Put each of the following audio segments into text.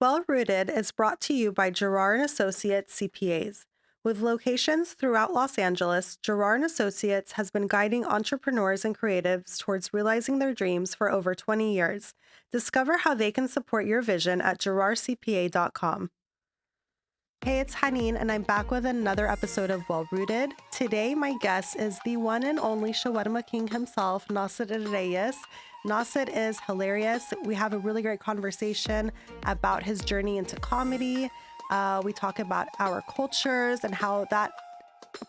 Well Rooted is brought to you by Gerard and Associates CPAs. With locations throughout Los Angeles, Gerard and Associates has been guiding entrepreneurs and creatives towards realizing their dreams for over 20 years. Discover how they can support your vision at gerardcpa.com. Hey, it's Haneen, and I'm back with another episode of Well Rooted. Today, my guest is the one and only Shawarma King himself, Nasser Al-Rayess. Nasser is hilarious. We have a really great conversation about his journey into comedy. We talk about our cultures and how that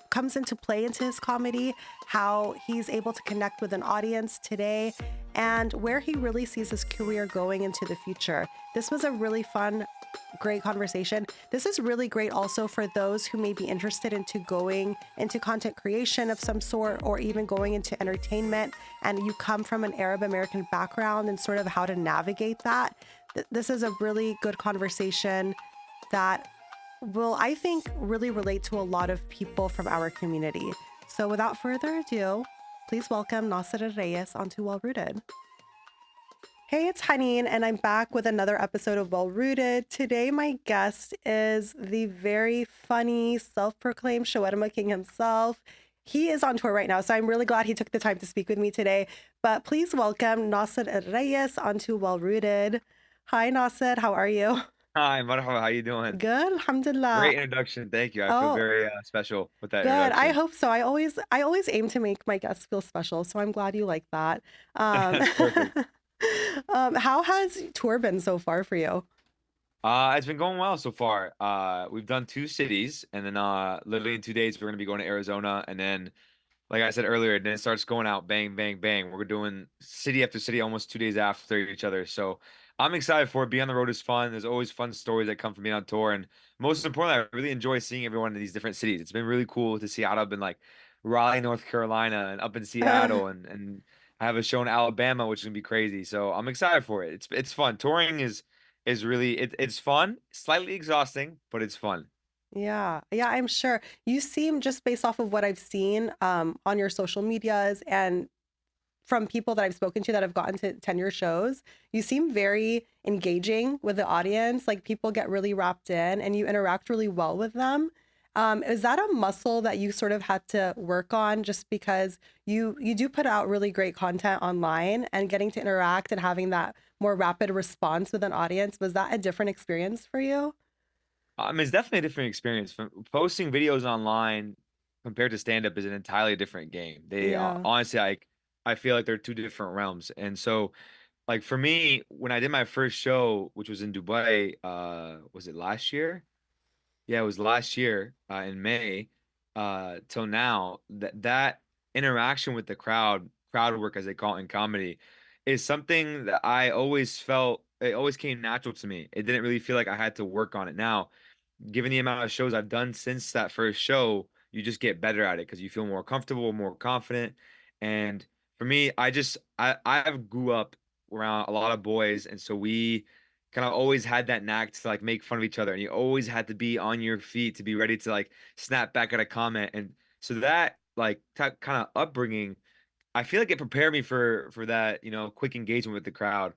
comes into play into his comedy, how he's able to connect with an audience today, and where he really sees his career going into the future. This was a really fun, great conversation. This is really great also for those who may be interested into going into content creation of some sort, or even going into entertainment, and you come from an Arab American background and sort of how to navigate that. This is a really good conversation that will, I think, really relate to a lot of people from our community. So without further ado, please welcome Nasser Al-Rayess onto Well Rooted. Hey, it's Haneen, and I'm back with another episode of Well Rooted. Today, my guest is the very funny, self-proclaimed Shawarma King himself. He is on tour right now, so I'm really glad he took the time to speak with me today. But please welcome Nasser Al-Rayess onto Well Rooted. Hi, Nasser. How are you? Hi, Marhaba, how you doing? Good, alhamdulillah. Great introduction. Thank you. I feel Oh, very special with that good. I introduction. hope so. I always aim to make my guests feel special, so I'm glad you like that. Um, That's perfect. how has tour been so far for you? It's been going well so far. We've done two cities, and then literally in 2 days we're gonna be going to Arizona, and then, like I said earlier, then it starts going out bang, bang, bang. We're doing city after city, almost 2 days after each other. So I'm excited for it. Being on the road is fun. There's always fun stories that come from being on tour, and most importantly, I really enjoy seeing everyone in these different cities. It's been really cool to see out up in like Raleigh, North Carolina, and up in Seattle, and I have a show in Alabama, which is gonna be crazy. So I'm excited for it. It's fun. Touring is really it's fun, slightly exhausting, but it's fun. Yeah, yeah, I'm sure. You seem, just based off of what I've seen on your social medias and from people that I've spoken to that have gotten to attend your shows, you seem very engaging with the audience. Like, people get really wrapped in and you interact really well with them. Is that a muscle that you sort of had to work on, just because you do put out really great content online, and getting to interact and having that more rapid response with an audience, was that a different experience for you? It's definitely a different experience. From posting videos online compared to stand up is an entirely different game. They Yeah. honestly, I feel like they're two different realms. And so, like for me, when I did my first show, which was in Dubai, was it last year? Yeah, it was last year in May. Till now, that interaction with the crowd work as they call it in comedy, is something that I always felt. It always came natural to me. It didn't really feel like I had to work on it. Now, given the amount of shows I've done since that first show, you just get better at it because you feel more comfortable, more confident. And for me, I grew up around a lot of boys, and so we kind of always had that knack to like make fun of each other, and you always had to be on your feet to be ready to like snap back at a comment. And so that like kind of upbringing, I feel like it prepared me for that, quick engagement with the crowd.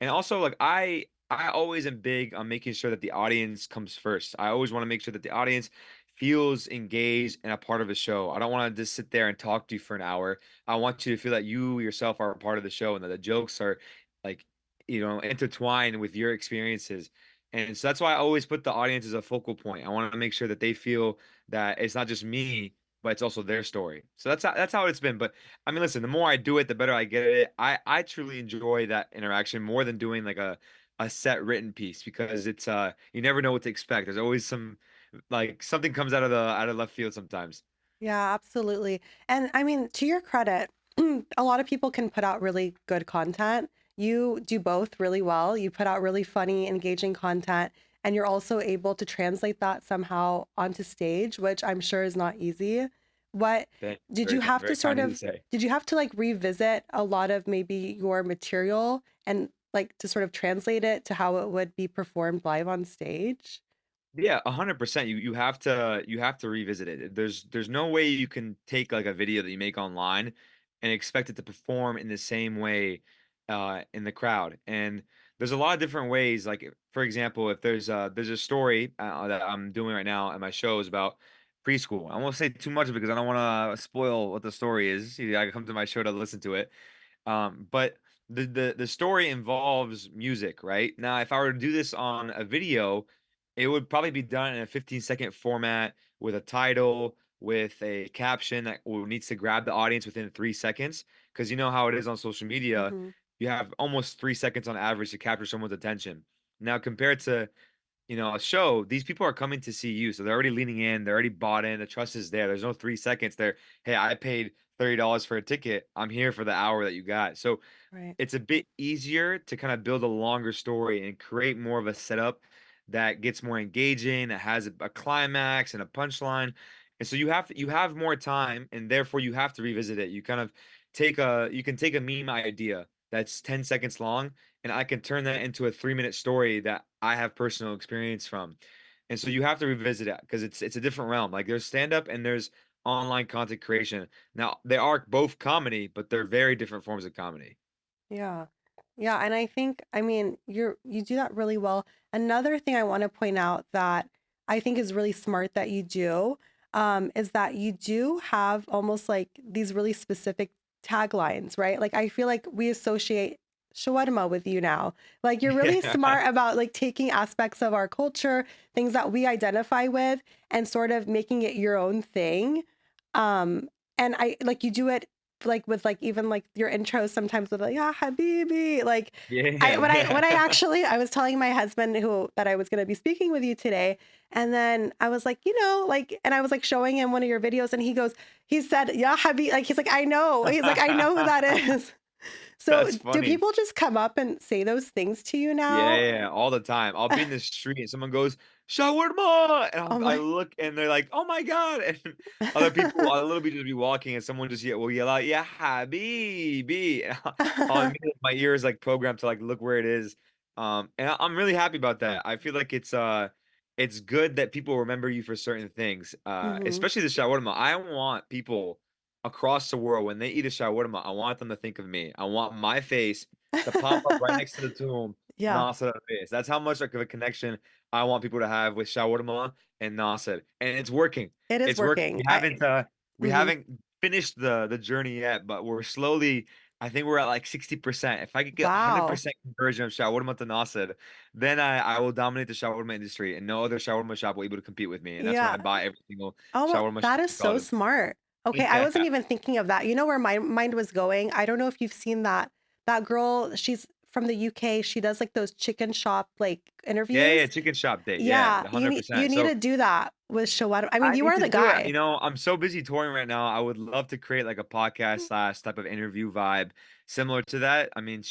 And also like I always am big on making sure that the audience comes first. I always want to make sure that the audience feels engaged and a part of the show. I don't want to just sit there and talk to you for an hour. I want you to feel that you yourself are a part of the show and that the jokes are like, intertwined with your experiences. And so that's why I always put the audience as a focal point. I want to make sure that they feel that it's not just me, but it's also their story. So that's how it's been. But I mean, listen, the more I do it, the better I get at it. I truly enjoy that interaction more than doing like a set written piece, because it's you never know what to expect. There's always some like something comes out of left field sometimes. Yeah, absolutely. And I mean, to your credit, a lot of people can put out really good content. You do both really well. You put out really funny, engaging content, and you're also able to translate that somehow onto stage, which I'm sure is not easy. What Thank did you very have to very sort kind of you to of say. did you have to like revisit a lot of maybe your material, and like to sort of translate it to how it would be performed live on stage? Yeah, 100%. You have to revisit it. There's no way you can take like a video that you make online and expect it to perform in the same way in the crowd. And there's a lot of different ways. Like, for example, if there's a story that I'm doing right now at my show is about preschool. I won't say too much because I don't want to spoil what the story is. You gotta come to my show to listen to it. But the story involves music, right? Now, if I were to do this on a video, it would probably be done in a 15-second format with a title, with a caption that needs to grab the audience within 3 seconds. Because you know how it is on social media, Hmm. you have almost 3 seconds on average to capture someone's attention. Now, compared to a show, these people are coming to see you. So they're already leaning in, they're already bought in, the trust is there. There's no 3 seconds there. Hey, I paid $30 for a ticket. I'm here for the hour that you got. So Right. it's a bit easier to kind of build a longer story and create more of a setup that gets more engaging, that has a climax and a punchline. And so you have more time and therefore you have to revisit it. You kind of you can take a meme idea that's 10 seconds long and I can turn that into a 3-minute story that I have personal experience from. And so you have to revisit it because it's a different realm. Like there's stand up and there's online content creation. Now, they are both comedy, but they're very different forms of comedy. Yeah. Yeah, and I think, I mean, you do that really well. Another thing I want to point out that I think is really smart that you do, is that you do have almost like these really specific taglines, right? Like I feel like we associate shawarma with you now. Like you're really Yeah. smart about like taking aspects of our culture, things that we identify with, and sort of making it your own thing. And I like you do it like with like even like your intros sometimes with like yeah habibi like I Yeah, when I yeah. actually I was telling my husband who that I was going to be speaking with you today, and then I was like, like, and I was like showing him one of your videos and he said yeah habibi, like he's like I know, he's like I know who that is. So That's do funny. people just come up and say those things to you Yeah, now? yeah, yeah, all the time. I'll be in the street and someone goes, "Shawarma!" And Oh I my. look and they're like, "Oh my God!" And other people, I'll literally just be walking and someone just will yell out, "Yeah, Habibi!" And I'll immediately, my ear is like programmed to like look where it is. And I'm really happy about that. I feel like it's good that people remember you for certain things, Hmm. especially the shawarma. I want people across the world when they eat a shawarma, I want them to think of me. I want my face to pop up right next to the tomb. Yeah, Nasser Al-Rayess. That's how much like of a connection I want people to have with shawarma and Nasser, and it's working. it is It's working. working. We Mhm. haven't finished the journey yet, but we're slowly. I think we're at like 60%. If I could get Wow. 100% conversion of shawarma to Nasser, then I will dominate the shawarma industry, and no other shawarma shop will be able to compete with me. And that's when I Yeah. buy every single Oh, well, shawarma that shop is in so Saudi. smart. Okay, I wasn't Yeah. even thinking of that. You know where my mind was going? I don't know if you've seen that girl, she's from the UK. She does like those chicken shop like Yeah, yeah, interviews. chicken shop date. Yeah, Yeah, you 100%. need So to do that with shawarma. I mean, I you need are to the do it. guy. I'm so busy touring right now. I would love to create like a podcast slash type of interview vibe similar to that. I mean, I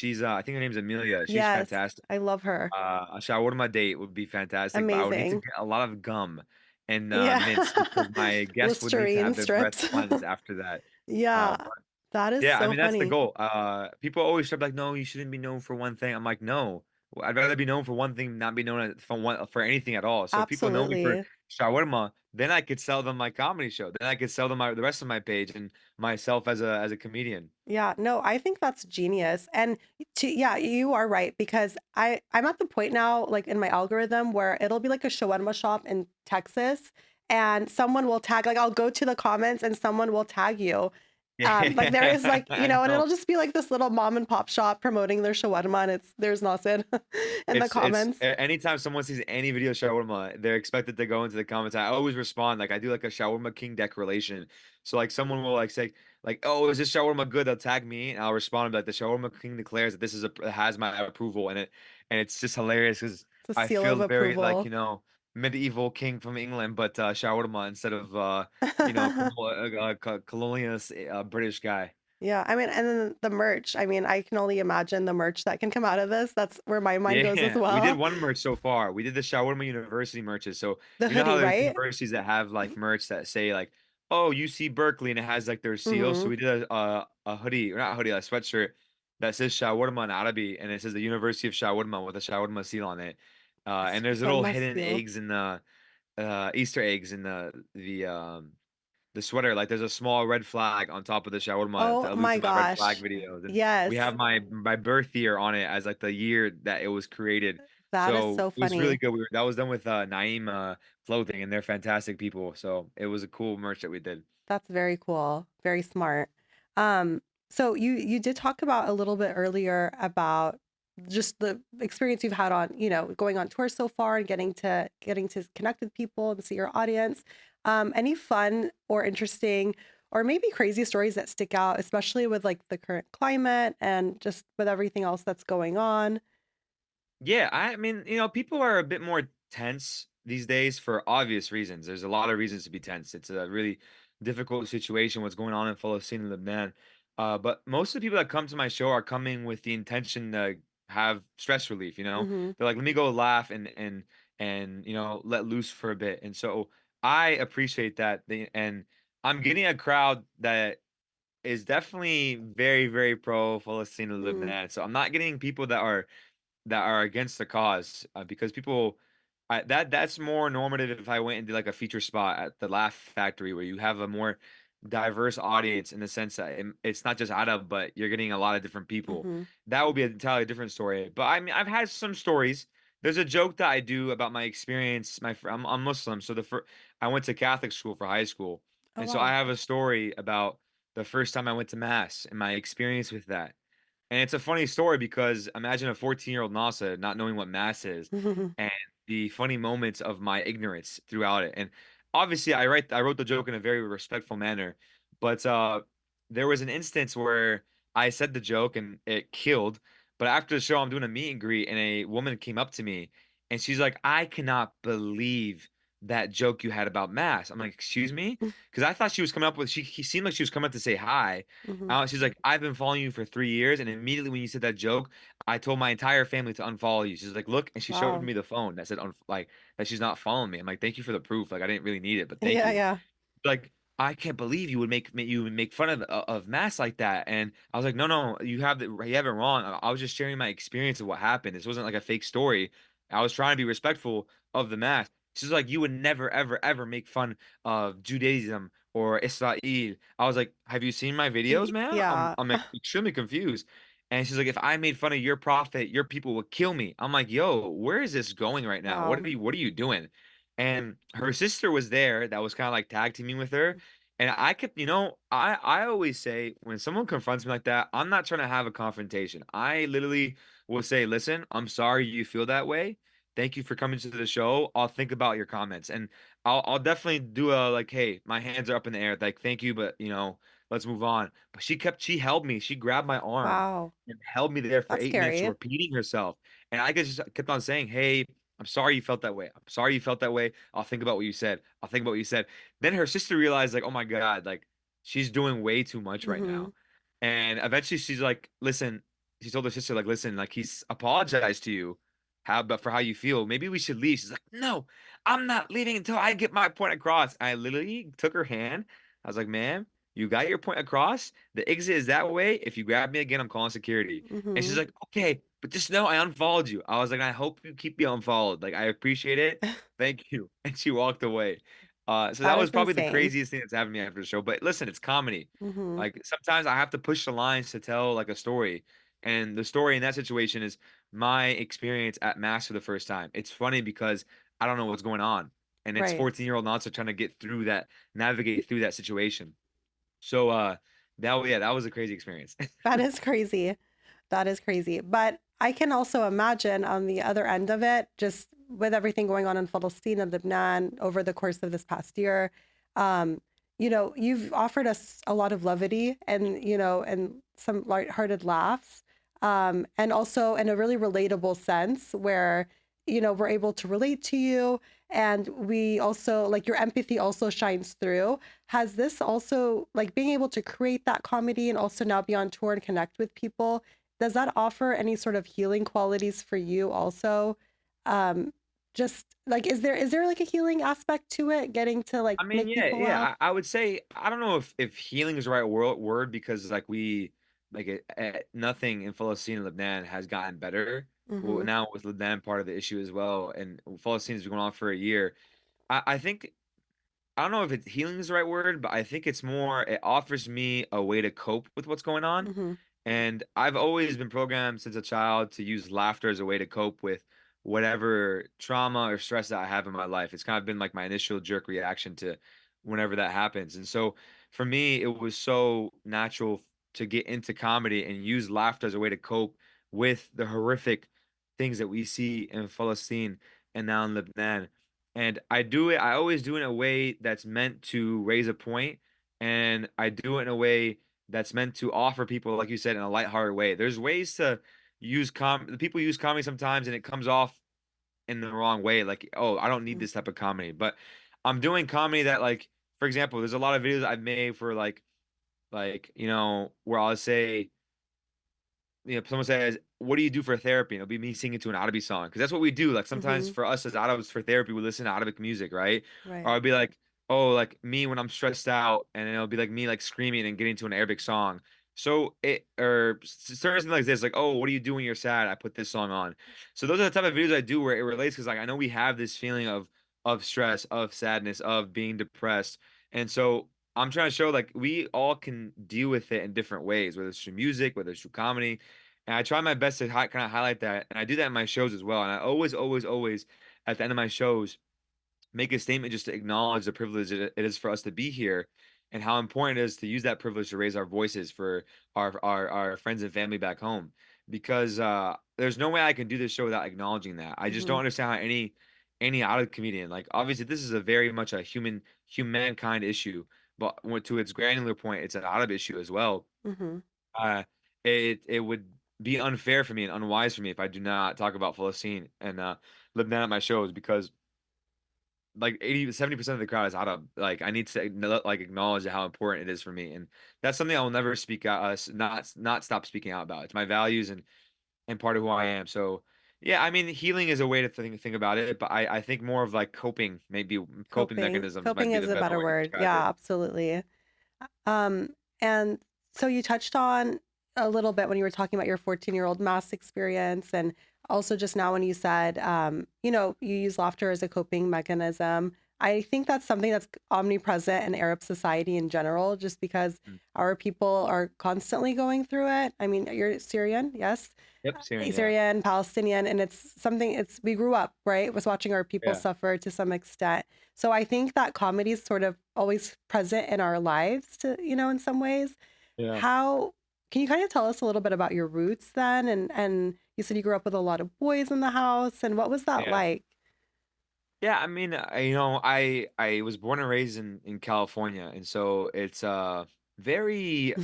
think her name's Amelia. She's Yes, fantastic. I love her. A shawarma date would be fantastic, but I would need to Amazing. get a lot of gum and Yeah. mints because my guests would need to Listerine have their breath strips. cleansed after that. Yeah, But that is yeah, I so mean that's the funny. goal. People always start like, no, you shouldn't be known for one thing. I'm like, no, I'd rather be known for one thing, not be known for anything at all. So if people know me for Absolutely. shawarma, then I could sell them my comedy show. Then I could sell them the rest of my page and myself as a comedian. Yeah, no, I think that's genius. And yeah, you are right because I'm at the point now like in my algorithm where it'll be like a shawarma shop in Texas and someone will tag like I'll go to the comments and someone will tag you. Like there is Yeah, like, I and know. it'll just be like this little mom and pop shop promoting their shawarma and there's Nasser in the comments. Anytime someone sees any video shawarma, they're expected to go into the comments. I always respond like I do like a shawarma king declaration. So like someone will like say like, "Oh, is this shawarma good?" They'll tag me, and I'll respond and be like, "The shawarma king declares that this has my approval," and it's just hilarious because It's a I seal of feel very like approval. medieval king from England, but shawarma instead of colonialist British guy. Yeah, I mean, and then the merch. I mean, I can only imagine the merch that can come out of this. That's where my mind goes as Yeah, we did well. one merch so far. We did the Shawarma University merches. So The you know how hoodie, there's right? universities that have like merch that say like, "Oh, UC Berkeley," and it has like their seal. So Mhm. we did a hoodie or not a hoodie, a sweatshirt that says Shawarma in Arabic, and it says the University of Shawarma with a Shawarma seal on it. And there's little Shawarma hidden seal. eggs in the Easter eggs in the the sweater. Like there's a small red flag on top of the shawarma Oh to allude my to my red flag gosh. videos, and we Yes. have my birth year on it as like the year that it was created. That is So so it was really funny. good. That was done with Naeem Clothing, and they're fantastic people. So it was a cool merch that we did. That's very cool. Very smart. Um, so you did talk about a little bit earlier about just the experience you've had on, going on tour so far and getting to connect with people and see your audience. Any fun or interesting or maybe crazy stories that stick out, especially with like the current climate and just with everything else that's going on? Yeah, I mean, people are a bit more tense these days for obvious reasons. There's a lot of reasons to be tense. It's a really difficult situation what's going on in Palestine and Lebanon. But most of the people that come to my show are coming with the intention to have stress relief, you know? Mhm. They're like, let me go laugh and let loose for a bit. And so I appreciate that. And I'm getting a crowd that is definitely very, very pro Palestine and Mhm. Lebanon. So I'm not getting people that are against the cause, because people that's more normative if I went and did like a feature spot at the Laugh Factory where you have a more diverse audience in the sense that it's not just Arab, but you're getting a lot of different people. Mhm. That would be an entirely different story. But I mean, I've had some stories. There's a joke that I do about my experience. I'm Muslim, so I went to Catholic school for high school, Oh and so I wow. have a story about the first time I went to mass and my experience with that. And it's a funny story because imagine a 14-year-old Nasa not knowing what mass is and the funny moments of my ignorance throughout it. And obviously I wrote the joke in a very respectful manner, but there was an instance where I said the joke and it killed. But after the show, I'm doing a meet and greet, and a woman came up to me and she's like, I cannot believe that joke you had about mass. I'm like, excuse me? Because I thought she was coming up with he seemed like she was coming up to say hi. Mhm. She's like, I've been following you for 3 years, and immediately when you said that joke, I told my entire family to unfollow you. She's like, look, and she showed Wow. me the phone that said like that she's not following me. I'm like, thank you for the proof. Like I didn't really need it, but thank Yeah, you. yeah. Like, I can't believe you would make fun of mass like that. And I was like, no, no, you have it wrong. I was just sharing my experience of what happened. This wasn't like a fake story. I was trying to be respectful of the mass. She's like, you would never, ever, ever make fun of Judaism or Israel. I was like, have you seen my videos, man? Yeah. I'm extremely confused. And she's like, if I made fun of your prophet, your people would kill me. I'm like, yo, where is this going right now? Wow. What are you doing? And her sister was there that was kind of like tag teaming with her. And I kept, I always say when someone confronts me like that, I'm not trying to have a confrontation. I literally will say, listen, I'm sorry you feel that way. Thank you for coming to the show. I'll think about your comments, and I'll definitely do a like, hey, my hands are up in the air. Like, thank you, but let's move on. But she held me. She grabbed my arm Wow. and held me there for That's 8 minutes, scary. repeating herself. And I just kept on saying, hey, I'm sorry you felt that way. I'm sorry you felt that way. I'll think about what you said. I'll think about what you said. Then her sister realized, like, oh my God, like she's doing way too much right Mhm. now. And eventually she's like, listen, she told her sister, like, listen, like he's apologized to you. But for how you feel, maybe we should leave. She's like, no, I'm not leaving until I get my point across. I literally took her hand. I was like, ma'am, you got your point across. The exit is that way. If you grab me again, I'm calling security. And she's Mhm. like, okay, but just know I unfollowed you. I was like, I hope you keep me unfollowed. Like, I appreciate it. Thank you. And she walked away. So that That is was probably the insane. craziest thing that's happened to me after the show. But listen, it's comedy. Mhm. Like sometimes I have to push the lines to tell like a story. And the story in that situation is my experience at mass for the first time. It's funny because I don't know what's going on. And it's Right. 14-year-old Natsa trying to navigate through that situation. So that was a crazy experience. That is crazy. That is crazy. But I can also imagine on the other end of it, just with everything going on in Palestine and Lebanon over the course of this past year, um, you've offered us a lot of levity and some lighthearted laughs. And also in a really relatable sense where, we're able to relate to you. And we also like your empathy also shines through. Has this also like being able to create that comedy and also now be on tour and connect with people? Does that offer any sort of healing qualities for you also? Um, just like is there like a healing aspect to it, getting to like I mean, make yeah, people laugh? yeah. I would say I don't know if healing is the right word because nothing in Palestine and Lebanon has gotten better. Well, Mhm. now with Lebanon part of the issue as well, and Palestine has been going on for a year. I think I don't know if it's healing is the right word, but I think it's more it offers me a way to cope with what's going on. Mhm. And I've always been programmed since a child to use laughter as a way to cope with whatever trauma or stress that I have in my life. It's kind of been like my initial jerk reaction to whenever that happens. And so for me, it was so natural to get into comedy and use laughter as a way to cope with the horrific things that we see in Palestine and now in Lebanon. And I always do it in a way that's meant to raise a point, and I do it in a way that's meant to offer people, like you said, in a lighthearted way. There's ways to the people use comedy sometimes and it comes off in the wrong way. Like, oh, I don't need Mhm. this type of comedy. But I'm doing comedy that like, for example, there's a lot of videos I've made for where I'll say, someone says, "What do you do for therapy?" And it'll be me singing to an Arabic song because that's what we do. Like sometimes Mhm. for us as Arabs for therapy, we listen to Arabic music, right? Or Right. I'll be like, "Oh, like me when I'm stressed out," and it'll be like me like screaming and getting to an Arabic song. So it or certain things like this, like, "Oh, what do you do when you're sad?" I put this song on. So those are the type of videos I do where it relates because like I know we have this feeling of stress, of sadness, of being depressed, and so I'm trying to show like we all can deal with it in different ways, whether it's through music, whether it's through comedy. And I try my best to kind of highlight that. And I do that in my shows as well. And I always, always, always at the end of my shows make a statement just to acknowledge the privilege it is for us to be here and how important it is to use that privilege to raise our voices for our friends and family back home. Because there's no way I can do this show without acknowledging that. I just don't Mhm. understand how any out of comedian, like obviously this is a very much a humankind issue, but to its granular point, it's an Arab issue as well. Mhm. uh, it would be unfair for me and unwise for me if I do not talk about Palestine and Lebanon at my shows because like 80 to 70% of the crowd is Arab. Like I need to like acknowledge how important it is for me, and that's something I will never speak out, not stop speaking out about. It's my values and part of who I am. So yeah, I mean, healing is a way to think about it, but I think more of like maybe coping Coping. mechanisms might Coping be is the a better better way to word. describe it. Yeah, absolutely. Um, and so you touched on a little bit when you were talking about your 14-year-old mass experience, and also just now when you said, you use laughter as a coping mechanism. I think that's something that's omnipresent in Arab society in general, just because Mm. our people are constantly going through it. I mean, you're Syrian, yes? Yep, Syrian, yeah, Syrian, Palestinian, and it's something we grew up, right, with watching our people yeah, suffer to some extent. So I think that comedy is sort of always present in our lives in some ways. yeah, How can you kind of tell us a little bit about your roots then? And you said you grew up with a lot of boys in the house, and what was that yeah. like? Yeah, I mean, I was born and raised in California, and so it's very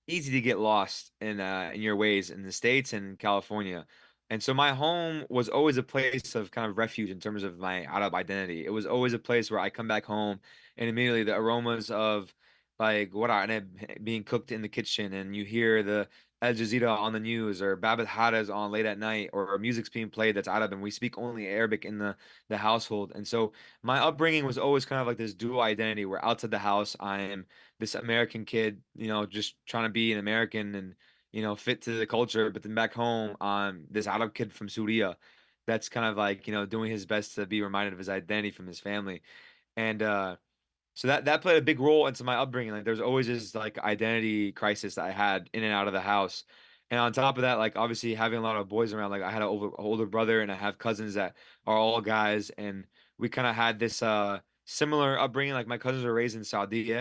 easy to get lost in your ways in the States and California. And so my home was always a place of kind of refuge in terms of my Arab identity. It was always a place where I come back home and immediately the aromas of like what are being cooked in the kitchen and you hear the Al Jazeera on the news or Babet Hara's on late at night or music's being played that's Arab and we speak only Arabic in the household. And so my upbringing was always kind of like this dual identity where outside the house I am this American kid, just trying to be an American and, fit to the culture. But then back home, this Arab kid from Syria that's kind of like, doing his best to be reminded of his identity from his family. And so that played a big role into my upbringing. Like there's always this like identity crisis that I had in and out of the house. And on top of that, like obviously having a lot of boys around, like I had an older brother and I have cousins that are all guys and we kind of had this similar upbringing. Like my cousins were raised in Saudi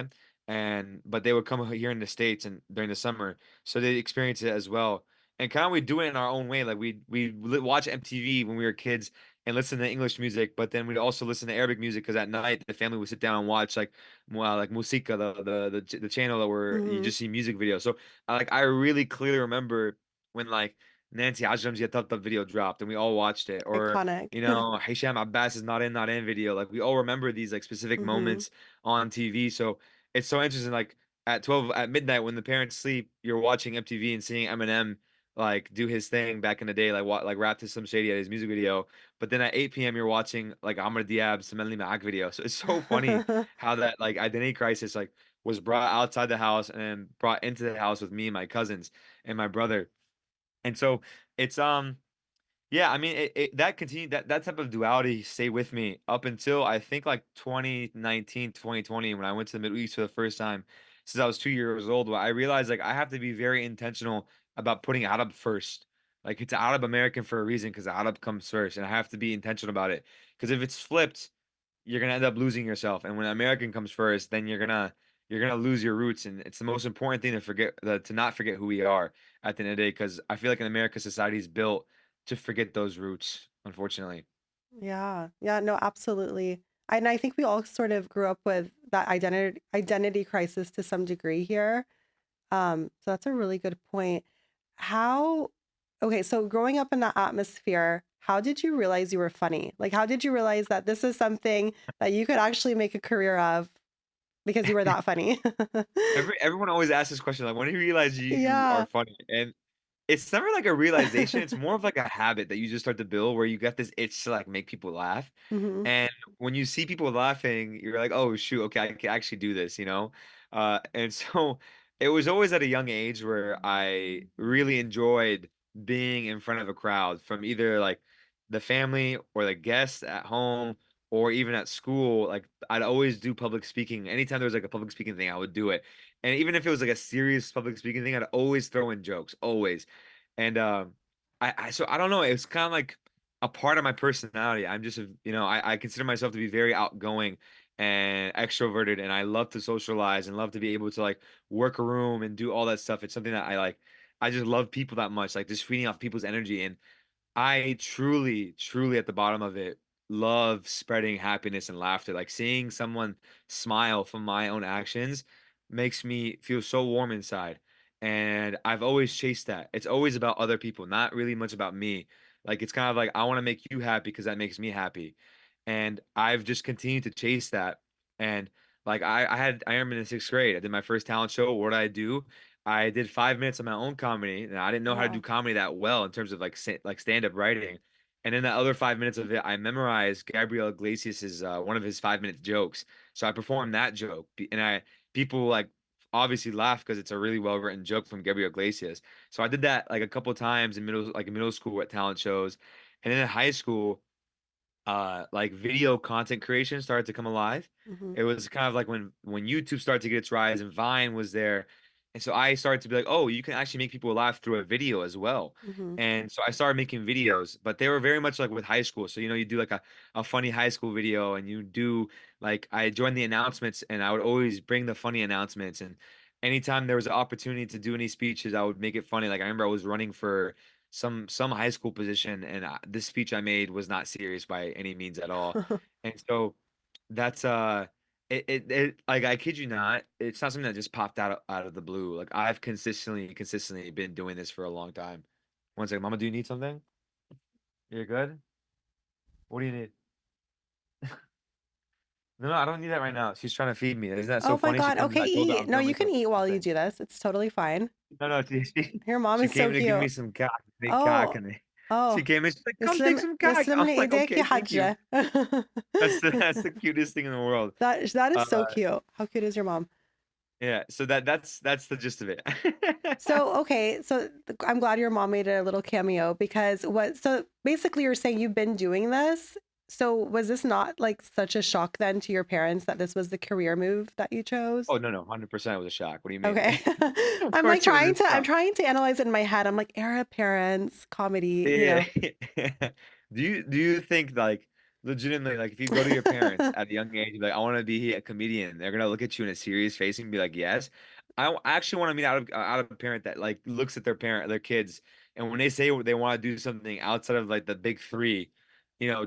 and but they would come here in the States and during the summer. So they experience it as well. And kind of we do it in our own way. Like we watch MTV when we were kids and listen to English music, but then we'd also listen to Arabic music because at night the family would sit down and watch like Musica, the channel where you Mhm. just see music videos. So like I really clearly remember when like Nancy Ajram's Ya Tab Tab video dropped and we all watched it, or Iconic. Hisham Abbas is not in video. Like we all remember these like specific Mhm. moments on TV. So it's so interesting. Like at 12 at midnight when the parents sleep, you're watching MTV and seeing Eminem like do his thing back in the day, like what like rap to some shady at his music video. But then at 8 p.m. you're watching like Amr Diab's Temelli Maak video. So it's so funny how that like identity crisis like was brought outside the house and brought into the house with me and my cousins and my brother. And so it's Yeah, I mean, that continued, that type of duality stayed with me up until I think like 2019, 2020, when I went to the Middle East for the first time since I was 2 years old. Where I realized like I have to be very intentional about putting Arab first. Like it's Arab American for a reason because Arab comes first, and I have to be intentional about it. Because if it's flipped, you're gonna end up losing yourself. And when American comes first, then you're gonna lose your roots. And it's the most important thing to forget, to not forget who we are at the end of the day. Because I feel like in America, society is built to forget those roots, unfortunately. Yeah. Yeah, no, absolutely. And I think we all sort of grew up with that identity crisis to some degree here. So that's a really good point. How Okay, so growing up in that atmosphere, how did you realize you were funny? Like, how did you realize that this is something that you could actually make a career of because you were that funny? Everyone always asks this question, like, when do you realize you are Yeah. funny? And it's never like a realization. It's more of like a habit that you just start to build where you got this itch to like make people laugh. Mhm. And when you see people laughing, you're like, oh shoot, okay, I can actually do this, you know? And so it was always at a young age where I really enjoyed being in front of a crowd from either like the family or the guests at home or even at school. Like I'd always do public speaking. Anytime there was like a public speaking thing, I would do it. And even if it was like a serious public speaking thing, I'd always throw in jokes, always. And so I don't know. It's kind of like a part of my personality. I'm just, I consider myself to be very outgoing and extroverted, and I love to socialize and love to be able to like work a room and do all that stuff. It's something that I like. I just love people that much, like just feeding off people's energy. And I truly, truly at the bottom of it love spreading happiness and laughter. Like seeing someone smile from my own actions makes me feel so warm inside. And I've always chased that. It's always about other people, not really much about me. Like it's kind of like I want to make you happy because that makes me happy. And I've just continued to chase that. And like I remember in sixth grade, I did my first talent show. What did I do? I did 5 minutes of my own comedy, and I didn't know how to do Wow. comedy that well in terms of like like stand up writing. And in that other 5 minutes of it, I memorized Gabriel Iglesias's one of his 5 minute jokes. So I performed that joke, and I people like obviously laugh because it's a really well written joke from Gabriel Iglesias. So I did that like a couple times in middle school at talent shows, and then in high school like video content creation started to come alive. Mhm. It was kind of like when YouTube started to get its rise and Vine was there. And so I started to be like, oh, you can actually make people laugh through a video as well. Mhm. And so I started making videos, but they were very much like with high school. So, you do like a funny high school video and you do like I joined the announcements and I would always bring the funny announcements. And anytime there was an opportunity to do any speeches, I would make it funny. Like I remember I was running for some high school position, and this speech I made was not serious by any means at all. And so that's like I kid you not, it's not something that just popped out of the blue. Like I've consistently been doing this for a long time. One second, Mama, do you need something? You're good? What do you need? No, no, I don't need that right now. She's trying to feed me. Isn't that so Oh my funny? She god. comes in. Okay, I told her eat. I'm No, you filming can eat while you something. do this. It's totally fine. No, no, she Your mom she is so came to give me cute. some cock. They cock Oh. and she Oh. came in. She's like, "Come take يسلم some cock." يسلم I'm لي like, ايديك يا "Okay, thank you." حاجة. That's the cutest thing in the world. That is Uh, so cute. How cute is your mom? yeah. So that's the gist of it. So, okay, so I'm glad your mom made a little cameo because so basically you're saying you've been doing this. So was this not like such a shock then to your parents that this was the career move that you chose? Oh no, no, 100% was a shock. What do you mean? Okay. Of course it was a I'm shock. trying to analyze it in my head. I'm like, era parents, comedy. Yeah. Do you think like legitimately like if you go to your parents at a young age, like I want to be a comedian, they're gonna look at you in a serious face and be like, yes. I actually want to meet out of a parent that like looks at their kids, and when they say they want to do something outside of like the big three,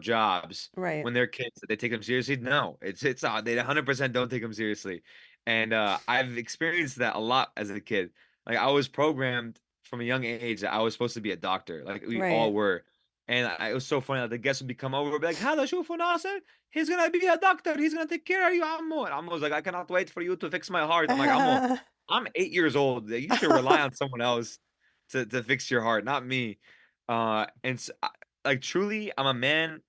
jobs Right. when they're kids, that they take them seriously. No, it's they 100% don't take them seriously, and I've experienced that a lot as a kid. Like I was programmed from a young age that I was supposed to be a doctor. Like we all Right. were. And it was so funny. Like the guests would be come over, be like, "Hada shufu Nasser, he's gonna be a doctor. He's gonna take care of you, Ammo." And Ammo was like, "I cannot wait for you to fix my heart." I'm like, "Ammo, I'm 8 years old. You should rely on someone else to fix your heart, not me." And like truly, I'm a man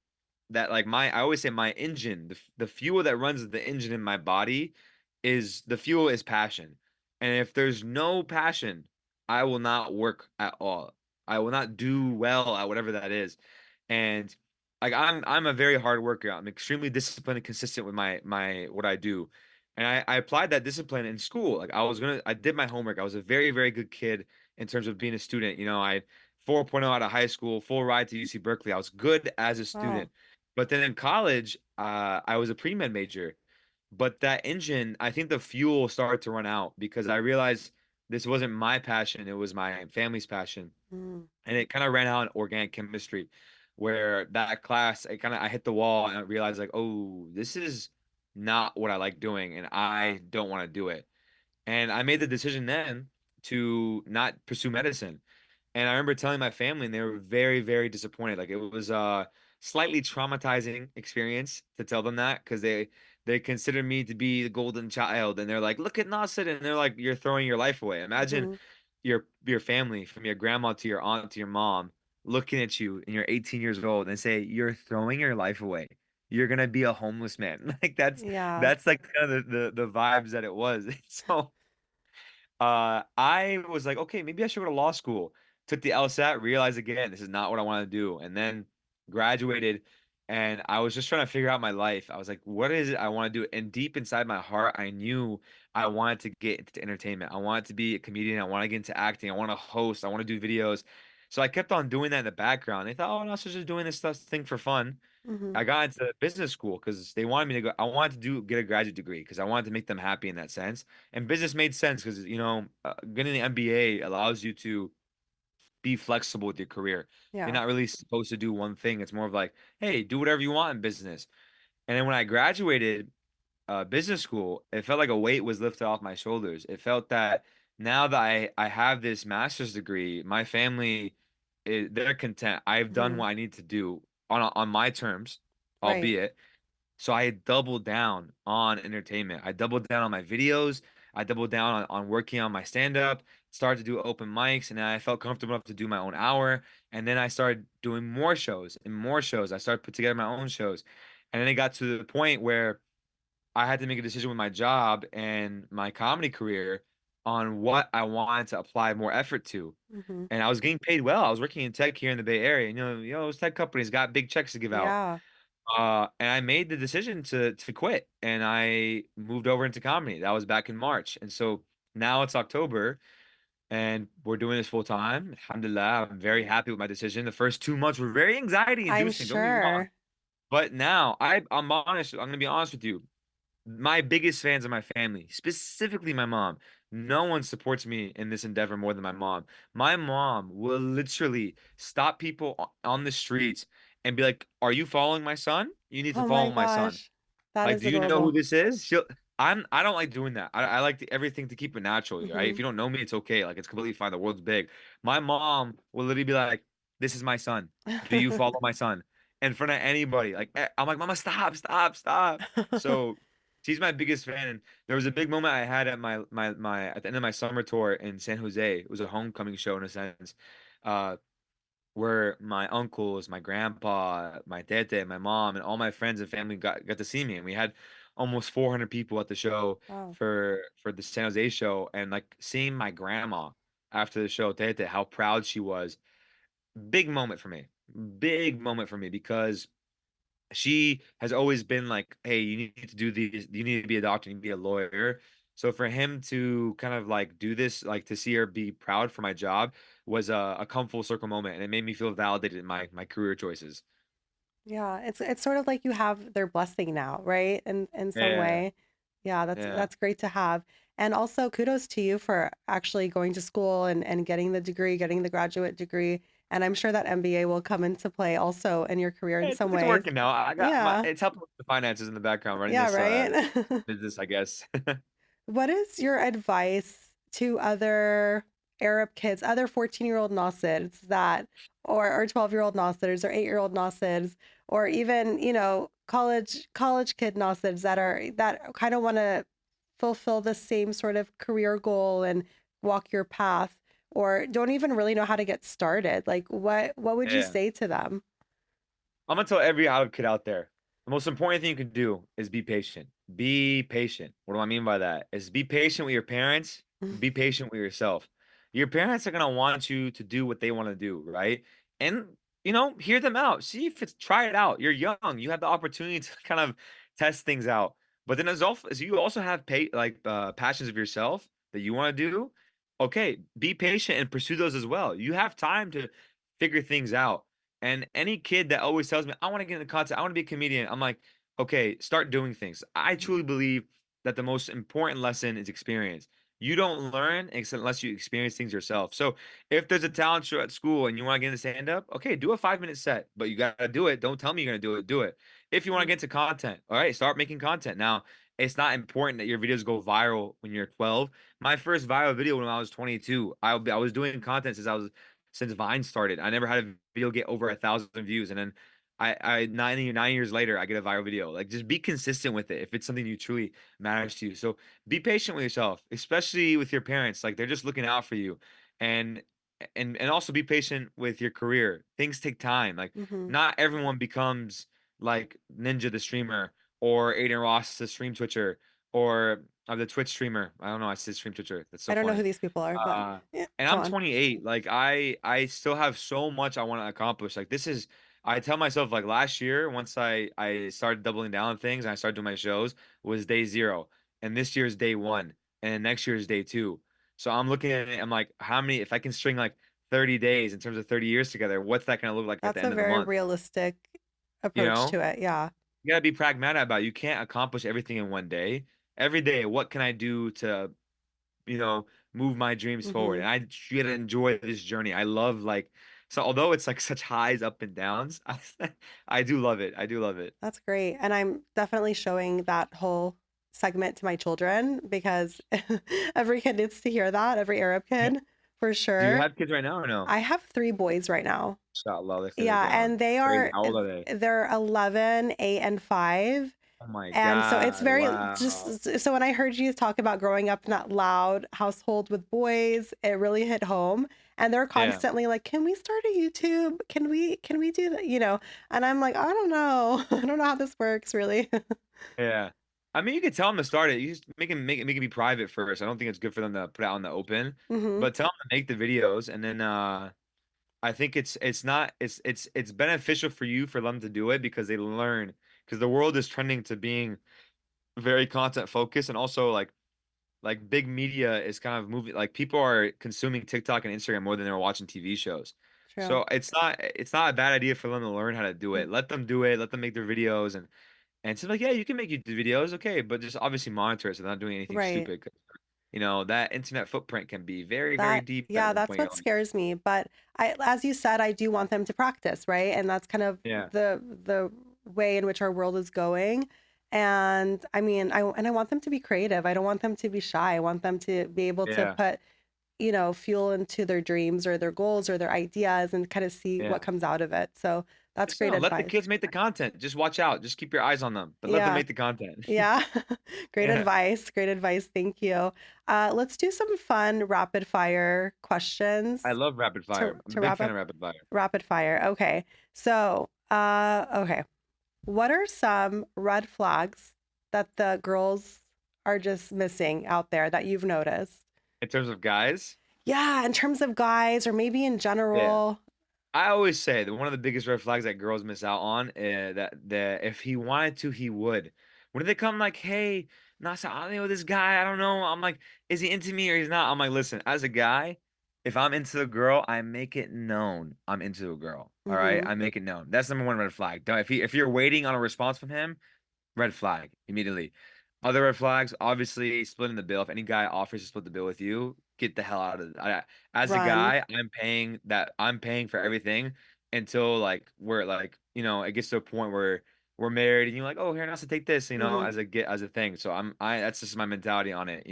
that like I always say my engine, the fuel that runs the engine in my body is the fuel is passion. And if there's no passion, I will not work at all. I will not do well at whatever that is. And like I'm a very hard worker. I'm extremely disciplined and consistent with my what I do. And I applied that discipline in school. Like I did my homework. I was a very, very good kid in terms of being a student. You know, I had 4.0 out of high school, full ride to UC Berkeley. I was good as a Wow. student. But then in college, I was a pre-med major. But that engine, I think the fuel started to run out because I realized this wasn't my passion, it was my family's passion. Mm, And it kind of ran out in organic chemistry, where that class, I hit the wall and I realized like, oh, this is not what I like doing, and I don't want to do it. And I made the decision then to not pursue medicine. And I remember telling my family, and they were very, very disappointed. Like it was a slightly traumatizing experience to tell them that because they considered me to be the golden child, and they're like, "Look at Nasser," and they're like, "You're throwing your life away." Imagine hmm. your family, from your grandma to your aunt to your mom, looking at you, and you're 18 years old, and say, "You're throwing your life away. You're gonna be a homeless man." Like Yeah. that's like kind of the vibes that it was. So I was like, okay, maybe I should go to law school. Took the LSAT, realized again, this is not what I want to do. And then graduated, and I was just trying to figure out my life. I was like, what is it I want to do? And deep inside my heart, I knew I wanted to get into entertainment. I wanted to be a comedian. I want to get into acting. I want to host. I want to do videos. So I kept on doing that in the background. They thought, oh, no, so just doing this stuff thing for fun. Hmm. I got into business school because they wanted me to go. I wanted to get a graduate degree because I wanted to make them happy in that sense. And business made sense because getting the MBA allows you to be flexible with your career. You're Yeah. not really supposed to do one thing. It's more of like, hey, do whatever you want in business. And then when I graduated business school, it felt like a weight was lifted off my shoulders. It felt that now that I have this master's degree, my family, they're content. I've done Hmm. what I need to do on my terms, Right. albeit. So I doubled down on entertainment. I doubled down on my videos. I doubled down on working on my stand-up, started to do open mics, and then I felt comfortable enough to do my own hour. And then I started doing more shows and more shows. I started put together my own shows. And then it got to the point where I had to make a decision with my job and my comedy career on what I wanted to apply more effort to. Hmm. And I was getting paid well. I was working in tech here in the Bay Area. Those tech companies got big checks to give out. Yeah. And I made the decision to quit, and I moved over into comedy. That was back in March. And so now it's October and we're doing this full time. Alhamdulillah, I'm very happy with my decision. The first 2 months were very anxiety I'm inducing, don't get me wrong. sure. But now I'm honest, I'm gonna be honest with you. My biggest fans are my family, specifically my mom. No one supports me in this endeavor more than my mom. My mom will literally stop people on the streets and be like, "Are you following my son? You need to Oh my follow my son." gosh. That Like, is do you know who adorable. this is? I don't like doing that. I like everything to keep it natural, right? Hmm. If you don't know me, it's okay. Like, it's completely fine. The world's big. My mom will literally be like, "This is my son. Do you follow my son?" In front of anybody. Like, I'm like, "Mama, stop, stop, stop." So she's my biggest fan. And there was a big moment I had at my at the end of my summer tour in San Jose. It was a homecoming show in a sense. Uh, where my uncles, my grandpa, my tete, my mom, and all my friends and family got to see me, and we had almost 400 people at the show Wow. for the San Jose show, and like seeing my grandma after the show, tete, how proud she was, big moment for me because she has always been like, hey, you need to do these, you need to be a doctor, you need to be a lawyer. So for him to kind of like do this, like to see her be proud for my job was a come full circle moment, and it made me feel validated in my career choices. Yeah, it's sort of like you have their blessing now, right? In some Yeah, way. Yeah, yeah. that's great to have. And also kudos to you for actually going to school and getting the degree, getting the graduate degree. And I'm sure that MBA will come into play also in your career in some It's ways. working now. I got my Yeah. it's helping with the finances in the background running Yeah, this right? business, I guess. What is your advice to other Arab kids, other 14-year-old Nasirs that, or 12-year-old Nasirs, or 8-year-old Nasirs, or even, college kid Nasirs that kind of want to fulfill the same sort of career goal and walk your path, or don't even really know how to get started? Like, what would you Yeah. say to them? I'm gonna tell every Arab kid out there, the most important thing you can do is be patient. Be patient. What do I mean by that? Is be patient with your parents, be patient with yourself. Your parents are gonna want you to do what they want to do, right? And hear them out. See if it's try it out. You're young. You have the opportunity to kind of test things out. But then as you also have passions of yourself that you want to do, okay, be patient and pursue those as well. You have time to figure things out. And any kid that always tells me, I want to get into content, I want to be a comedian, I'm like, okay, start doing things. I truly believe that the most important lesson is experience. You don't learn unless you experience things yourself. So if there's a talent show at school and you want to get into stand up, okay, do a 5 minute set, but you got to do it. Don't tell me you're going to do it. Do it. If you want to Mhm. get into content, all right, start making content. Now, it's not important that your videos go viral when you're 12. My first viral video when I was 22, I was doing content since Vine started. I never had a video get over 1,000 views, and then I 9 years later, I get a viral video. Like, just be consistent with it if it's something you truly matters to you. So be patient with yourself, especially with your parents. Like, they're just looking out for you, and and also be patient with your career. Things take time. Like, Mhm. not everyone becomes like Ninja the streamer or Aiden Ross the stream twitcher or the Twitch streamer. I don't know. I said stream twitcher. That's I so don't know who funny. these people are, but Uh, yeah, and go I'm on. 28. Like I still have so much I want to accomplish. Like this is I tell myself like last year once I started doubling down on things and I started doing my shows was day 0 and this year is day 1 and next year is day 2. So I'm looking at it I'm like how many if I can string like 30 days in terms of 30 years together, what's that going to look like at the That's a end of the very month? realistic You approach know? to it. Yeah. You got to be pragmatic about it. You can't accomplish everything in one day. Every day, what can I do to you know, move my dreams forward. Mhm. And I gotta enjoy this journey. I love so although it's like such highs up and downs, I do love it. I do love it. That's great. And I'm definitely showing that whole segment to my children because every kid needs to hear that, every Arab Yeah. kid, for Do you sure. have kids right now or no? I have 3 boys right now. Inshallah, let's get it Yeah, down. and they Crazy. are How old are they? they're 11, 8, and 5. Oh my And so it's God. very Wow. just so when I heard you talk about growing up in that loud household with boys, it really hit home. And they're Yeah. constantly like, "Can we start a YouTube? Can we do that?" And I'm like, "I don't know. I don't know how this works really." Yeah. I mean, you could tell them to start it. You just make it be private first. I don't think it's good for them to put out in the open, Mhm. but tell them to make the videos and then I think it's not it's beneficial for you for them to do it because they learn because the world is trending to being very content focused and also like big media is kind of moving like people are consuming TikTok and Instagram more than they're watching TV shows. True. So it's not a bad idea for them to learn how to do Mm. it. Let them do it, let them make their videos and it's like, yeah, you can make YouTube videos, okay, but just obviously monitor it so they're not doing anything Right. stupid. 'Cause, that internet footprint can be very, very That deep at yeah, one that's point in your what life. scares me, but as you said, I do want them to practice, right? And that's kind of Yeah, the way in which our world is going. And I mean, I want them to be creative. I don't want them to be shy. I want them to be able to yeah, put, fuel into their dreams or their goals or their ideas and kind of see yeah. what comes out of it. So that's Just great let the advice. kids make the content. Just watch out. Just keep your eyes on them, but let them Yeah. make the content. Yeah. Great Yeah. advice. Great advice. Thank you. Let's do some fun rapid fire I questions love rapid to fire. I'm a to big wrap fan up. of rapid fire. Rapid fire. Okay. So, okay. What are some red flags that the girls are just missing out there that you've noticed? In terms of guys, Yeah, in terms of guys or maybe in yeah. general. I always say that one of the biggest red flags that girls miss out on that if he wanted to, he would. When they come like, hey, Nasser, I don't know this guy. I don't know. I'm like, is he into me or he's not? I'm like, listen, as a guy, if I'm into a girl, I make it known I'm into a girl. All right, Mhm. I make it known. That's number one red flag. Don't if you're waiting on a response from him, red flag immediately. Other red flags, obviously splitting the bill. If any guy offers to split the bill with you, get the hell out of it. As a Run. guy, I'm paying for everything until like we're like, it gets to a point where we're married and you're like, oh, here, now to take this, Mhm. as a thing. So that's just my mentality on it.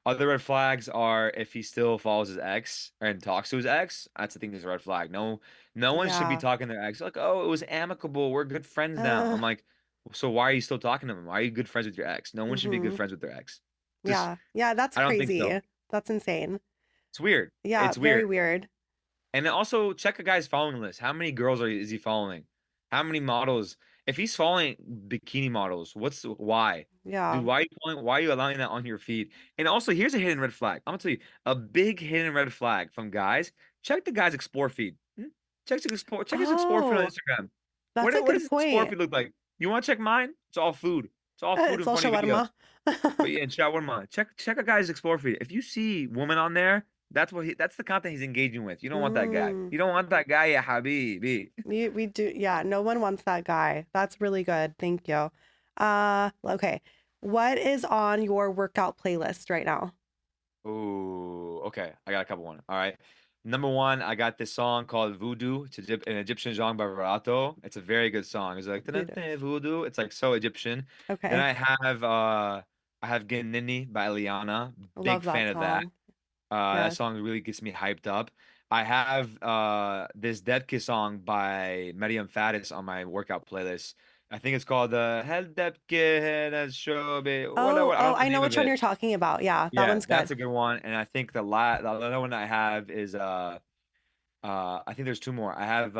Other red flags are if he still follows his ex and talks to his ex, that's the thing that's a red flag. No, no one should be Yeah. talking to their ex. Like, oh, it was amicable. We're good friends now. Uh, I'm like, so why are you still talking to him? Why are you good friends with your ex? No one should be good mhm. friends with their ex. Just, Yeah. Yeah, that's I don't think so. crazy. That's insane. It's weird. Yeah, It's very weird. weird. And then also check a guy's following list. How many girls is he following? How many models? If he's following bikini models, why? Dude, Yeah. why are you allowing that on your feed? And also, here's a hidden red flag. I'm gonna tell you a big hidden red flag from guys. Check the guy's explore feed. Check his explore feed on Oh, Instagram. that's a What good does his explore point. feed look like? You want to check mine? It's all food. It's all food It's and all funny videos. shawarma. But yeah, and shawarma. Check a guy's explore feed. If you see woman on there, that's the content he's engaging with. You don't want that guy. Mm. You don't want that guy, ya habibi. We do, yeah, no one wants that guy. That's really good. Thank you. Okay. What is on your workout playlist right now? Ooh, okay. I got a couple one. All right. Number one, I got this song called Voodoo. It's an Egyptian song by Verato. It's a very good song. It's like Voodoo. "Dun-dun-dun, Voodoo. It's like so Egyptian. Then Okay. I have Genini by Eliana. Love Big that fan of that. song. That Yes. song really gets me hyped up. I have this Debke song by Maryam Faris on my workout playlist. I think it's called Hel Debke Hel Shobe. Oh, What I oh, don't know I the know name of which one it. you're talking about. Yeah, that Yeah, one's that's good. a good one. And I think the other one I have is I think there's two more. I have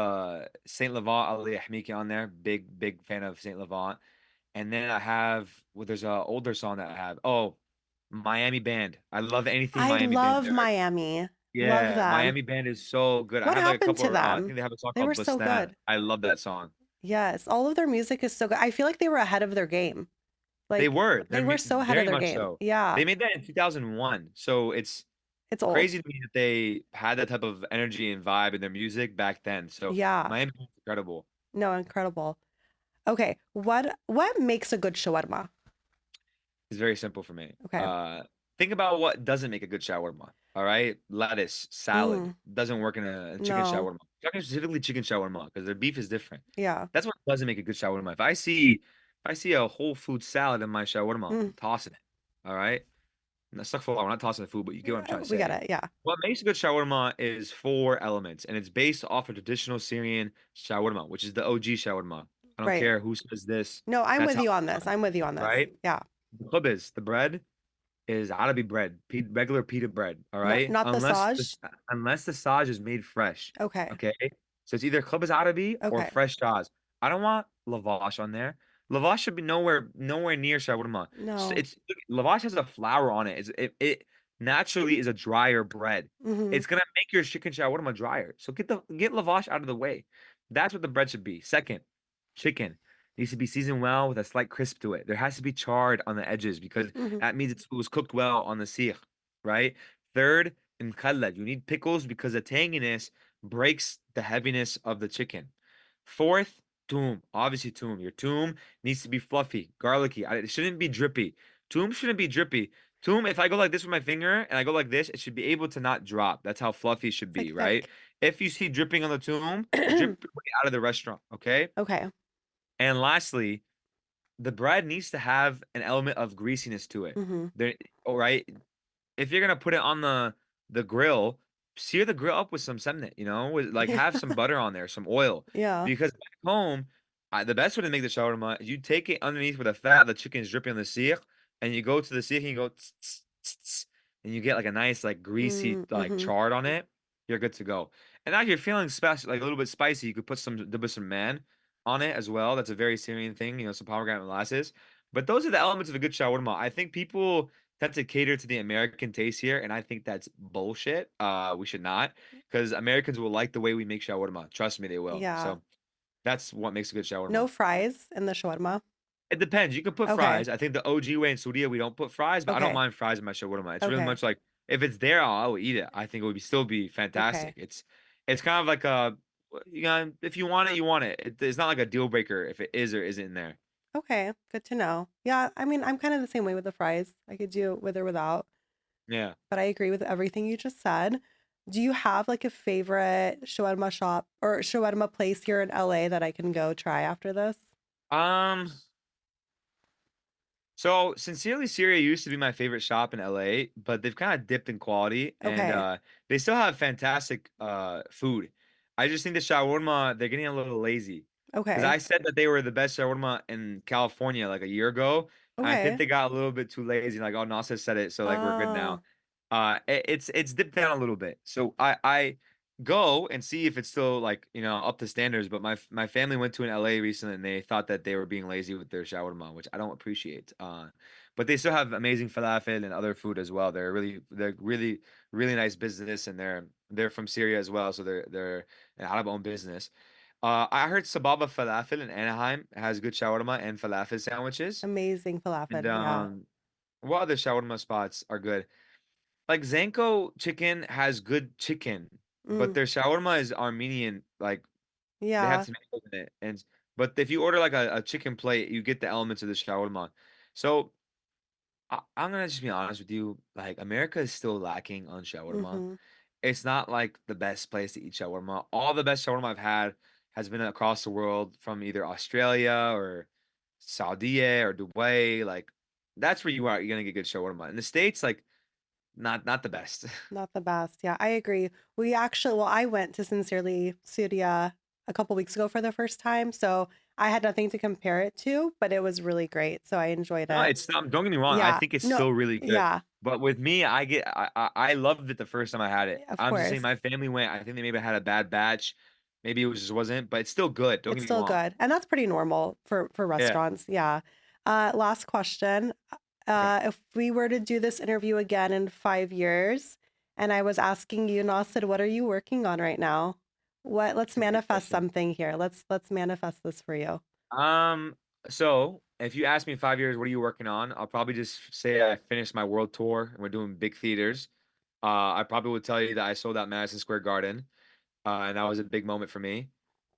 Saint Laurent Ali Ahmiki on there. Big fan of Saint Laurent. And then I have well, there's a older song that I have. Oh, Miami Band. I love anything I Miami Band love lyric. Miami. Love Yeah, them. Miami Band is so good. I What have like a happened to couple I them? think they have a song They were called so Bustan. good. I love that song. Yes, all of their music is so good. I feel like they were ahead of their game. Like They're they were so ahead of very their much game. so. Yeah, They made that in 2001. So it's it's old. crazy to me that they had that type of energy and vibe in their music back then. So Yeah. Miami is incredible. No, incredible. Okay, what makes a good shawarma? It's very simple for me. Okay. Think about what doesn't make a good shawarma. All right, lettuce, salad Mm, doesn't work in a chicken no. shawarma. I'm talking specifically chicken shawarma because their beef is different. Yeah. That's what doesn't make a good shawarma. If I see a whole food salad in my shawarma, Mm, I'm tossing it. All right, and stuck for we're not tossing the food, but you get what I'm trying to we got say. it. Yeah. What makes a good shawarma is four elements, and it's based off of traditional Syrian shawarma, which is the OG shawarma. I don't Right. care who says this. No, I'm That's with how you on it's this. done, I'm with you on this. right? Yeah. The khubz, the bread is Arabi bread, regular pita bread, all right? Not the Saj. Unless the saj is made fresh, Okay. okay? So it's either khubz Arabi or Okay. fresh saj. I don't want lavash on there. Lavash should be nowhere near shawarma. No. Lavash has a flour on it. It naturally is a drier bread. Mm-hmm. It's gonna make your chicken shawarma drier. So get lavash out of the way. That's what the bread should be. Second, chicken needs to be seasoned well with a slight crisp to it. There has to be chard on the edges because Mm-hmm. that means it was cooked well on the sikh, right? Third, in khallad, you need pickles because the tanginess breaks the heaviness of the chicken. Fourth, toom. Obviously, toom. Your toom needs to be fluffy, garlicky. It shouldn't be drippy. Toom shouldn't be drippy. Toom, if I go like this with my finger and I go like this, it should be able to not drop. That's how fluffy it should It's like be, right? thick. If you see dripping on the toom, drip your way out of the restaurant, okay? Okay. And lastly, the bread needs to have an element of greasiness to it. Mm-hmm. There, all right. If you're gonna put it on the grill, sear the grill up with some semnet, with like Yeah. have some butter on there, some oil. Yeah. Because back home, the best way to make the shawarma is you take it underneath where the fat of the chicken is dripping on the seekh, and you go to the seekh and you go tss, tss, tss, tss, and you get like a nice like greasy like Mm-hmm. chard on it. You're good to go. And now if you're feeling special, like a little bit spicy, you could put some man on it as well. That's a very Syrian thing, some pomegranate molasses. But those are the elements of a good shawarma. I think people tend to cater to the American taste here, and I think that's bullshit. We should not, because Americans will like the way we make shawarma. Trust me, they will. Yeah. So that's what makes a good No shawarma. fries in the shawarma. It depends. You can put Okay. fries. I think the OG way in Saudia we don't put fries, but I don't Okay. mind fries in my shawarma. It's really Okay. much like if it's there, I'll eat it. I think it would still be fantastic. Okay. It's kind of like a if you want it, you want it. It's not like a deal breaker if it is or isn't in there. Okay. Good to know. Yeah, I mean, I'm kind of the same way with the fries. I could do with or without, Yeah. but I agree with everything you just said. Do you have like a favorite shawarma shop or shawarma place here in LA that I can go try after this? Um. So, Sincerely Syria used to be my favorite shop in LA, but they've kind of dipped in quality and Okay. they still have fantastic food. I just think the shawarma, they're getting a little lazy. Because Okay. I said that they were the best shawarma in California like a year ago, and I think Okay. they got a little bit too lazy. Like, oh, Nasser said it, so like we're good now. Oh. It's dipped down a little bit. So I go and see if it's still like, up to standards. But my family went to an LA recently and they thought that they were being lazy with their shawarma, which I don't appreciate. But they still have amazing falafel and other food as well. They're really really nice business, and they're from Syria as well, so they're an Arab-owned business. I heard Sababa Falafel in Anaheim has good shawarma and falafel sandwiches. Amazing And falafel. Yeah. what other shawarma spots are good? Like Zanko Chicken has good chicken, but Mm, their shawarma is Armenian. Like they have yeah. tomatoes in it, but if you order like a chicken plate, you get the elements of the shawarma. So I'm gonna just be honest with you. Like America is still lacking on shawarma. Mm-hmm. It's not like the best place to eat shawarma. All the best shawarma I've had has been across the world, from either Australia or Saudi or Dubai. Like that's where you're gonna get good shawarma. In the States, like not the best. Not the best. Yeah, I agree. We actually, well, I went to Sincerely Syria a couple weeks ago for the first time, so I had nothing to compare it to, but it was really great. So I enjoyed No, it. it's not, don't get me wrong, I Yeah. think it's No, still really good. yeah, But with me, I loved it the first time I had it. of I'm just saying course. my family went, I think they maybe had a bad batch. Maybe it just wasn't, but it's still good. Don't It's get me still wrong. good. And that's pretty normal for Yeah. restaurants. Yeah. Last question. Okay. If we were to do this interview again in 5 years, and I was asking you, Nasser, what are you working on right now? Let's That's a great manifest question. something here. Let's manifest this for you. Um, so if you ask me in 5 years, what are you working on? I'll probably just say I finished my world tour and we're doing big theaters. I probably would tell you that I sold out Madison Square Garden. And that was a big moment for me.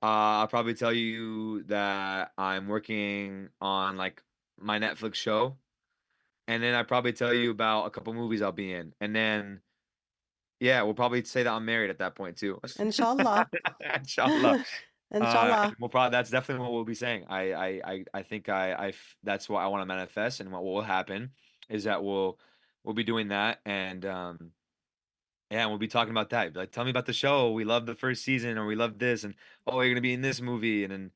I'll probably tell you that I'm working on like my Netflix show, and then I probably tell you about a couple movies I'll be in, and then yeah, we'll probably say that I'm married at that point too. Inshallah. Inshallah. And Inshallah. we'll probably that's definitely what we'll be saying. I think that's what I want to manifest, and what will happen is that we'll be doing that, and yeah, and we'll be talking about that. Be like, tell me about the show. We love the first season, or we love this, and oh, you're gonna be in this movie, and then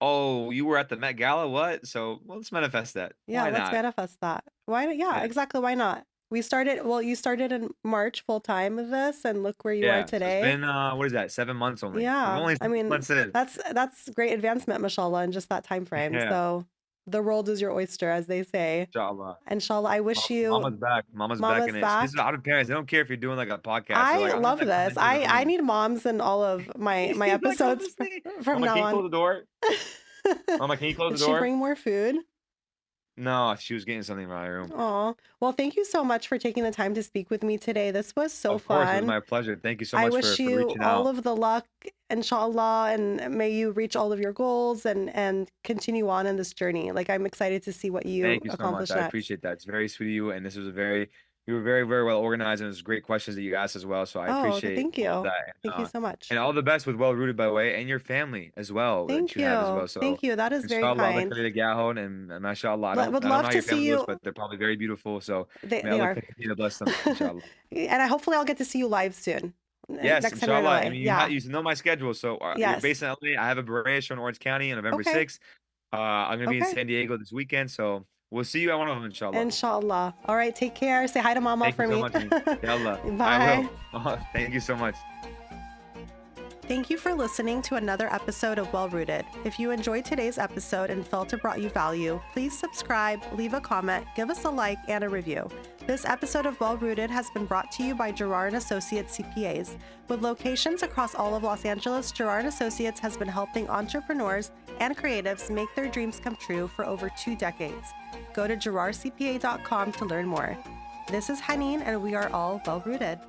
oh, you were at the Met Gala. What? So well, let's manifest that. Yeah, Why let's not? manifest that. Why not? Yeah, Yeah, exactly. Why not? Well, you started in March full time with this, and look where you are yeah. So it's today. been what is that? 7 months only. We're Yeah, only I seven mean, months in. that's great advancement, mashallah, in just that time frame. Yeah, So the world is your oyster, as they say. inshallah. Inshallah, I wish you Mama's back. Mama's back mama's in it. So this is back. out of parents. They don't care if you're doing like a podcast. They're I like, I'm love gonna come this. into the I room. need moms in all of my He's like, oh, episodes this thing. from Mama, now can you on. close the door? Mama, can you close Did the she door? bring more food? No, she was getting something in my room. Oh, well, thank you so much for taking the time to speak with me today. This was so Of course, it was fun. my pleasure. Thank you so I much wish for you reaching all out. of the luck, inshallah, and may you reach all of your goals and continue on in this journey. Like I'm excited to see what you Thank you so much. accomplish I next. appreciate that. It's very sweet of you, and you were very, very well organized, and it was great questions that you asked as well. So I Oh, appreciate thank all of you. that, Thank you so and much. all the best with Well Rooted, by the way, and your family as well that Thank you have as well. you. So, Thank you. That is very inshallah, Allah kind. Khalil Gahon, and mashallah. Would I don't know love how to your see family looks, you. but they're probably very beautiful. So may They Allah are. continue to bless them, inshallah. And hopefully I'll get to see you live soon. Yes, Next time you're in inshallah. I LA. mean, Yeah. you know my schedule. So you're Yes. based in LA. I have a beret show in Orange County on November Okay. 6th. I'm gonna be in Okay. San Diego this weekend, so we'll see you at one of them, inshallah. Inshallah. All right. Take care. Say hi to mama Thank you for so me. much, man. Yallah. I Bye. will. Thank you so much. Thank you for listening to another episode of Well Rooted. If you enjoyed today's episode and felt it brought you value, please subscribe, leave a comment, give us a like, and a review. This episode of Well Rooted has been brought to you by Gerard & Associates CPAs. With locations across all of Los Angeles, Gerard & Associates has been helping entrepreneurs and creatives make their dreams come true for over 2 decades. Go to gerardcpa.com to learn more. This is Haneen, and we are all well rooted.